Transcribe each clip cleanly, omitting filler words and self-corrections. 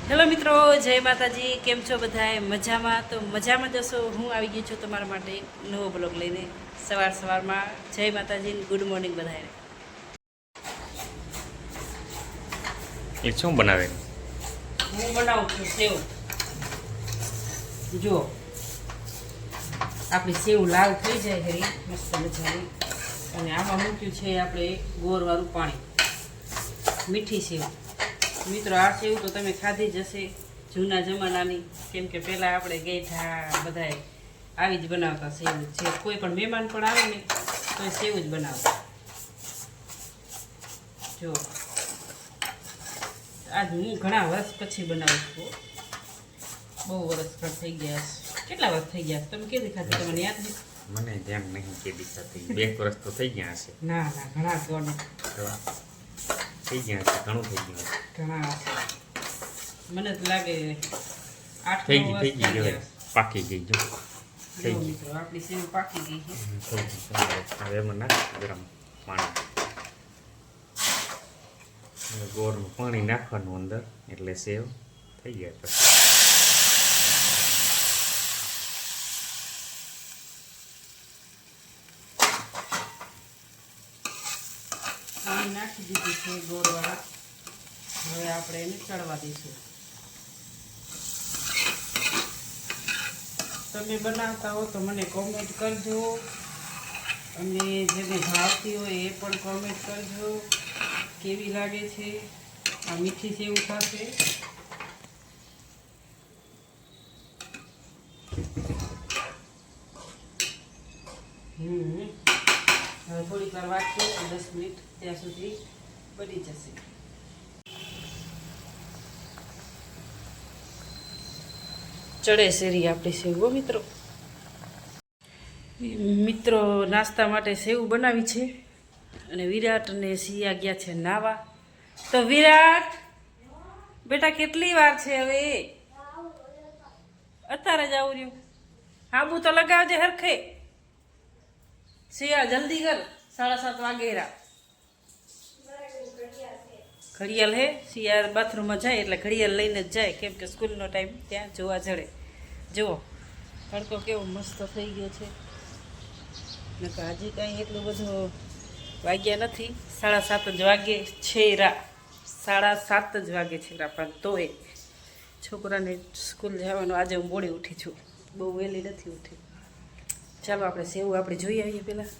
Hello મિત્રો, જય માતાજી. કેમ છો બધાએ? મજામાં? તો મજામાં જશો. હું આવી ગઈ છું તમારા માટે નવો બ્લોગ લઈને. સવારમાં જય માતાજી, ગુડ મોર્નિંગ બધાને. એ શું બનાવે? હું બનાવું છું સેવ. જો આપણી સેવ લાલ થઈ જાય ઘરી મસ્ત મજાની. અને આમાં મૂક્યું છે આપણે ગોળવાળું પાણી, મીઠી સેવ. મિત્રો, આ સેવ તો તમે ખાધી જ હશે, જૂના જમાનાની. કેમ કે પહેલાં આપણે ગઈઠા બધાએ આવી જ બનાવતા સેવ. જે કોઈ પણ મહેમાન પણ આવે ને તો એ સેવ જ બનાવતા. જો આજ હું ઘણા વર્ષ પછી બનાવું છું. બહુ વર્ષ પણ થઈ ગયા છે. કેટલા વર્ષ થઈ ગયા? તમે કેવી ખાધી? તમને યાદ નથી? મને ધ્યાન નહીં કે દિશાથી 2 વર્ષ તો થઈ ગયા હશે. ના ઘણા ગોળ થઈ ગયા હશે, ઘણું થઈ ગયું હશે. ઘણા મને તો લાગે 8 થઈ ગઈ હવે પાકી ગઈ. જો થઈ ગઈ મિત્રો, આપણી સેવ પાકી ગઈ છે. હવે એમાં નાખ ગરમ પાણી. ગોળનું પાણી નાખવાનું અંદર, એટલે સેવ થઈ જાય. પછી પાણી નાખી દીધું છે ગોળવાળા. હવે આપણે એને ચડવા દઈશું. તમે બનાવતા હો તો મને કોમેન્ટ કરજો, અને જેને ભાવતી હોય એ પણ કોમેન્ટ કરજો કેવી લાગે છે. આ મીઠી સેવ થશે. હવે થોડીક વાર વાંચીએ, 10 મિનિટ, ત્યાં સુધી બની જશે. ચડે શેરી આપણી સેવ. મિત્રો, નાસ્તા માટે સેવ બનાવી છે. અને વિરાટ અને સિયા ગયા છે નાવા. તો વિરાટ બેટા, કેટલી વાર છે હવે? અત્યારે જ આવું રહ્યું. હાબુ તો લગાવજે હરખે. સિયા જલ્દી કર, 7:30 વાગે. ઘડિયાળ હે. સિયા બાથરૂમમાં જાય એટલે ઘડિયાળ લઈને જ જાય, કેમ કે સ્કૂલનો ટાઈમ ત્યાં જોવા જડે. જુઓ તડકો કેવો મસ્ત થઈ ગયો છે. નકર હજી કાંઈ એટલું બધું વાગ્યા નથી. 7:30 જ વાગે છે. 7:30 જ વાગે છે. પણ તોય છોકરાને સ્કૂલ જવાનું. આજે હું મોડી ઉઠી છું, બહુ વહેલી નથી ઉઠી. ચાલો આપણે સેવ આપણે જોઈ આવીએ પહેલાં.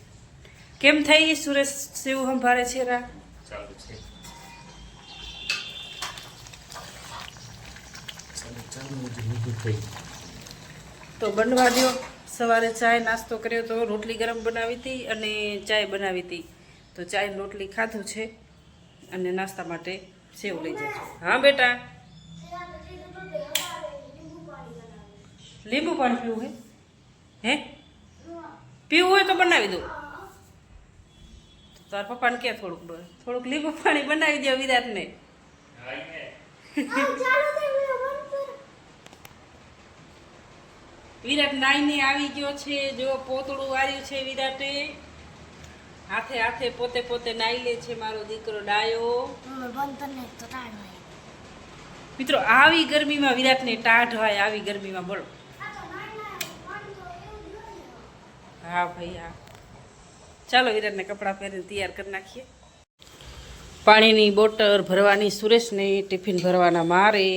કેમ થઈ સુરેશ? સેવ સંભાળે છે રા? ચાલુ છે. તો બનવા દો. સવારે ચાય નાસ્તો કર્યો તો, રોટલી ગરમ બનાવી હતી અને ચાય બનાવી હતી. તો ચાય રોટલી ખાધું છે અને નાસ્તા માટે સેવ લઈ જજો. હા બેટા, લીંબુ પાણી પીવું હે? પીવું હોય તો બનાવી દઉં. તાર પપ્પાને કે થોડુંક લીંબુ પાણી બનાવી દો વિરાટને. વિરાટ નાઈને આવી ગયો છે. જો પોતળું વાર્યું છે વિરાટે. હાથે પોતે નાઈ લે છે મારો દીકરો ડાયો. મિત્રો, આવી ગરમીમાં વિરાટને ટાઢ હોય. આવી ગરમીમાં બોલો. હા ભાઈ, હા. ચાલો વિરાટને કપડાં પહેરીને તૈયાર કરી નાખીએ. પાણીની બોટલ ભરવાની સુરેશને, ટિફિન ભરવાના મારે.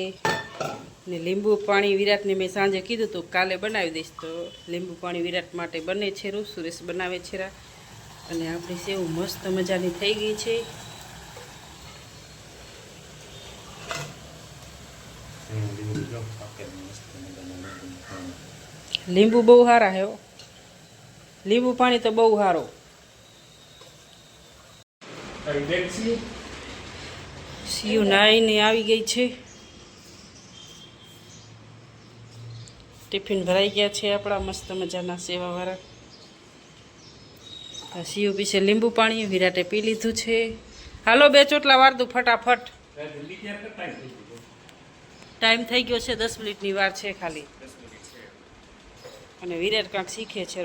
ને લીંબુ પાણી વિરાટને મેં સાંજે કીધું હતું કાલે બનાવી દઈશ. તો લીંબુ પાણી વિરાટ માટે બને છે. સુરેશ બનાવે છે. અને આપણી સેવ મસ્ત મજાની થઈ ગઈ છે. લીંબુ બહુ સારા હે. લીંબુ પાણી તો બહુ સારું. સીયુ નાઈને આવી ગઈ છે. ટિફિન ભરાઈ ગયા છે આપણા મસ્ત મજાના સેવાવાળા. સીયુ પીછે લીંબુ પાણી. વિરાટે પી લીધું છે. હાલો 2 ચોટલા વાર દઉં ફટાફટ. ટાઈમ થઈ ગયો છે, 10 મિનિટની વાર છે ખાલી. અને વિરાટ કાંક શીખે છે.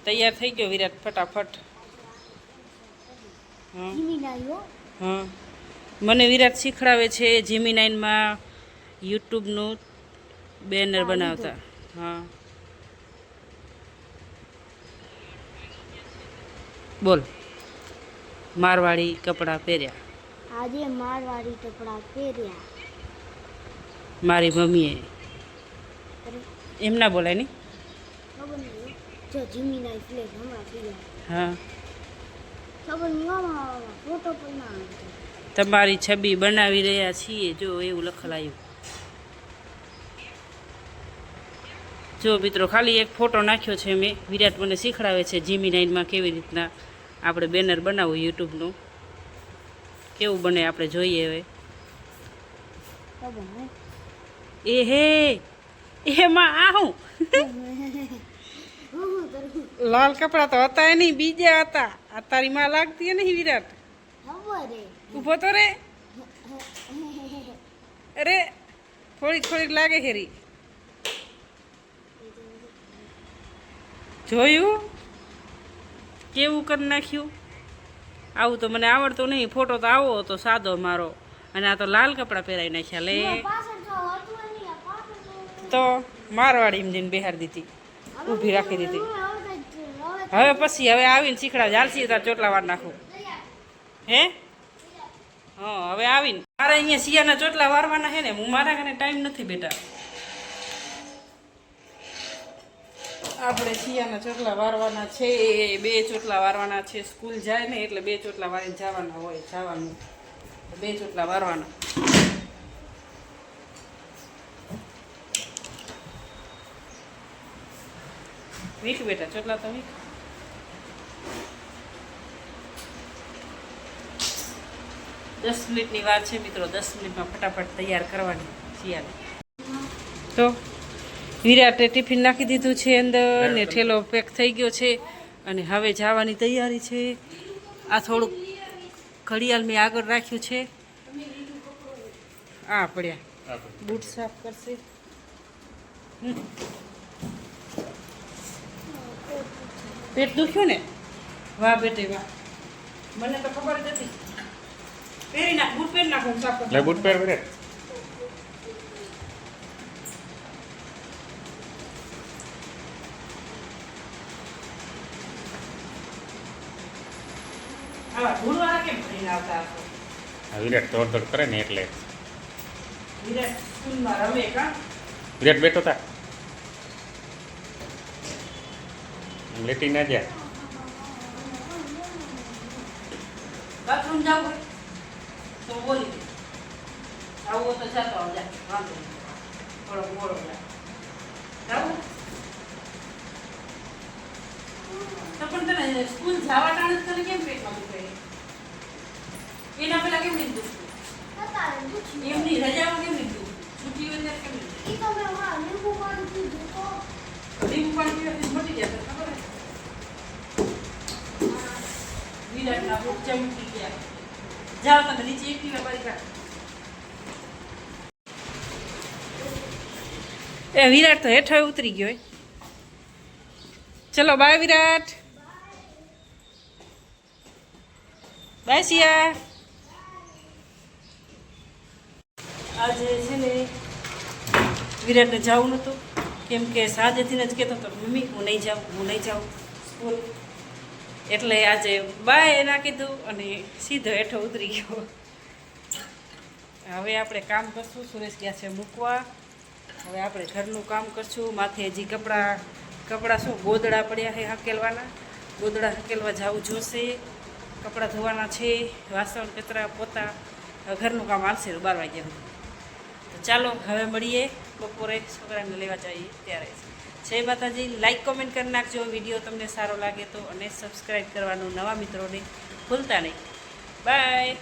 તૈયાર થઈ ગયો વિરાટ ફટાફટ. હા, મને વિરાટ શીખડાવે છે. જીમી 9માં યુટ્યુબનું બેનર બનાવતા. હા બોલ. મારવાડી કપડાં પહેર્યા આજે મારવાડી કપડા પહેર્યા. મારી મમ્મીએ. અરે એમ ના બોલાય ને. ખબર નહીં જો જીમીના ફ્લેટ હમણાં થઈ હા ખબર નહીં આમાં ફોટો પણ ના આવે. તમારી છબી બનાવી રહ્યા છીએ જો એવું લખલાયું. જો મિત્રો ખાલી એક ફોટો નાખ્યો છે મેં. વિરાટ મને શીખડાવે છે જીમી નાઇનમાં કેવી રીતના આપણે બેનર બનાવવું યુટ્યુબનું. કેવું બને આપણે જોઈએ હવે. ખબર નહીં એ હે એમાં આવું હું કરું લાલ કપડાં તો હતા નહીં, બીજા હતા. આ તારી માં લાગતી નહીં વિરાટ. ખબર હે ઊભો તો રે. અરે થોડીક થોડીક લાગે હેરી. જોયું કેવું કરી નાખ્યું. આવું તો મને આવડતું નહીં. ફોટો તો આવો હતો સાદો મારો, અને આ તો લાલ કપડાં પહેરાવી નાખ્યા. લે પાછળ તો હતું નહીં આ પાછળ તો મારવાડી એમ જઈને બેહાર દીધી, ઊભી રાખી દીધી. હવે હવે પછી હવે આવીને શીખડાવ. હાલસી તાર ચોટલા વાર નાખું. હે હા હવે આવીને મારે અહીંયા શિયાના ચોટલા વારવાના છે ને. હું મારા કને ટાઈમ નથી બેટા. આપણે શિયાના ચોટલા વારવાના છે. 2 ચોટલા વારવાના છે. સ્કૂલ જાય ને એટલે 2 ચોટલા વારીને જવાના હોય. જવાનું 2 ચોટલા વારવાના. વીખ બેટા ચોટલા તો વીખ. દસ મિનિટની વાર છે મિત્રો. 10 મિનિટમાં ફટાફટ તૈયાર કરવાની શિયાને. તો વિરાટે ટિફિન નાખી દીધું છે અંદર ને ઠેલો પેક થઈ ગયો છે અને હવે જવાની તૈયારી છે. આ થોડુંક ઘડિયાળ મેં આગળ રાખ્યું છે. આ પડ્યા બૂટ સાફ કરશે. પેટ દુખ્યું ને? વાહ બેટે વાહ, મને તો ખબર જ હતી. પહેરી નાખ બૂટ, પહેરી નાખ. હું સાફ કરું. લે બૂટ પહેર વિરાટ. આવા ધૂળવાળા કેમ ભરીને આવતા હશો? આ વિરાટ દોડ દોડ કરે ને એટલે. વિરાટ સ્કૂલમાં રમે કા? વિરાટ બેઠો તા લેટી ના જા. બાથરૂમ જાવ હોય તો બોલી દે. આવું હોય તો જાતો આવ જા, વાંધો નહીં. થોડો મોડો જા. જાવું? તો પણ તને સ્કૂલ જવા ટાણે જ તને કેમ પેટમાં દુખે? એના પેલા કેમ નહીં દુખતું? તારે પૂછ્યું એમની રજામાં કેમ નહીં દુખતું? છૂટી હોય ત્યારે કેમ નહીં દુખતું? ઈ તો મેં હા લીંબુ પાણી પીધું તો લીંબુ પાણી પીવાથી મટી જાય, તને ખબર હે? વિરાટના બુટ ચમકી ગયા. જાઓ તમે નીચે એકટીવા બારી કાઢ. એ વિરાટ તો હેઠળ ઉતરી ગયો. ચલો બાય વિરાટ. બાય સિયા. આજે છે ને વિરાટને જવું નહોતું, કેમ કે સાજેથી જ કહેતો હતો મમ્મી હું નહીં જાઉં સ્કૂલ. એટલે આજે બાય એના કીધું અને સીધો હેઠો ઉતરી ગયો. હવે આપણે કામ કરશું. સુરેશ ગયા છે મૂકવા. હવે આપણે ઘરનું કામ કરશું. માથે હજી કપડાં શું ગોદડા પડ્યા છે હકેલવાના. ગોદડા હકેલવા જવું જોશે. કપડાં ધોવાના છે. વાસણ કચરા પોતા. હવે ઘરનું કામ આવશે 12 વાગ્યા સુધી. તો ચાલો હવે મળીએ બપોરે છોકરાને લેવા જઈએ ત્યારે. જય માતાજી. લાઈક કોમેન્ટ કરી નાખજો વિડીયો તમને સારો લાગે તો, અને સબસ્ક્રાઈબ કરવાનું નવા મિત્રોને ભૂલતા નહીં. બાય.